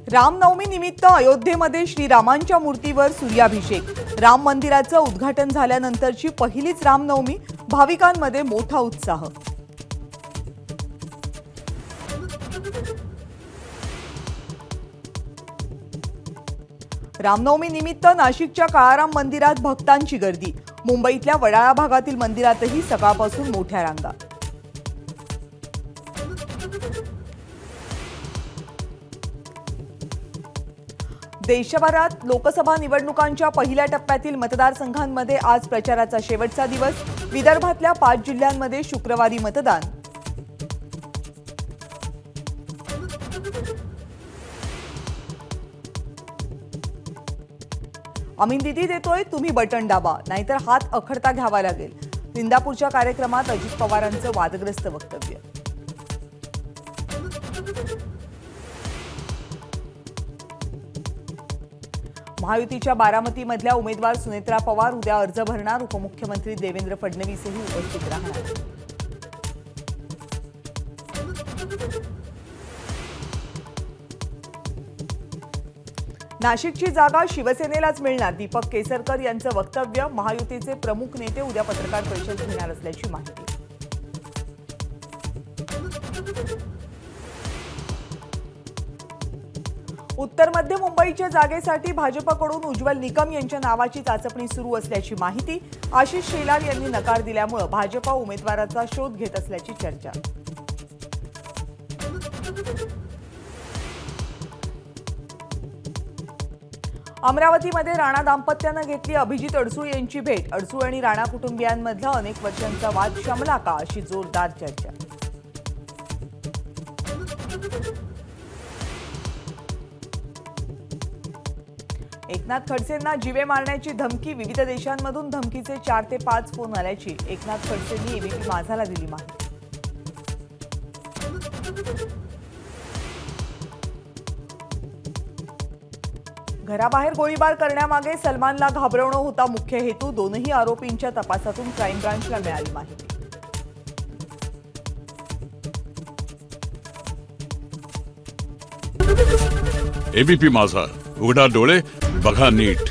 रामनवमी निमित्त अयोध्येमध्ये श्रीरामांच्या मूर्तीवर सूर्याभिषेक। राम मंदिराचं उद्घाटन झाल्यानंतरची पहिलीच रामनवमी, भाविकांमध्ये मोठा उत्साह। रामनवमी निमित्त नाशिकच्या काळाराम मंदिरात भक्तांची गर्दी। मुंबईतल्या वडाळा भागातील मंदिरातही सकाळपासून मोठ्या रांगा। देशभरात लोकसभा निवडणुकांच्या पहिल्या टप्प्यातील मतदारसंघांमध्ये आज प्रचाराचा शेवटचा दिवस। विदर्भातल्या 5 जिल्ह्यांमध्ये शुक्रवारी मतदान। आम्ही निधी देतोय, तुम्ही बटन दाबा, नाहीतर हात अखडता घ्यावा लागेल। इंदापूरच्या कार्यक्रमात अजित पवारांचं वादग्रस्त वक्तव्य। महायुतीच्या बारामतीमधल्या उमेदवार सुनेत्रा पवार उद्या अर्ज भरणार। उपमुख्यमंत्री देवेंद्र फडणवीसही उपस्थित राहणार। नाशिकची जागा शिवसेनेलाच मिळणार, दीपक केसरकर यांचं वक्तव्य। महायुतीचे प्रमुख नेते उद्या पत्रकार परिषद घेणार असल्याची माहिती। उत्तर मध्य मुंबईच्या जागेसाठी भाजपकडून उज्ज्वल निकम यांच्या नावाची चाचपणी सुरू असल्याची माहिती। आशिष शेलार यांनी नकार दिल्यामुळे भाजप उमेदवाराचा शोध घेत असल्याची चर्चा। अमरावतीमध्ये राणा दाम्पत्यानं घेतली अभिजित अडसूळ यांची भेट। अडसूळ आणि राणा कुटुंबियांमधला अनेक वर्षांचा वाद शमला का, अशी जोरदार चर्चा। एकनाथ खडसेंना जीवे मारण्याची धमकी। विविध देशांमधून धमकीचे 4 ते 5 फोन आल्याची एकनाथ खडसेंनी एबीपी माझाला दिली माहिती। घराबाहेर गोळीबार करण्यामागे सलमानला घाबरवणं होता मुख्य हेतू। दोनही आरोपींच्या तपासातून क्राईम ब्रांचला मिळाली माहिती। एबीपी माझा, उघडा डोळे बघा नीट।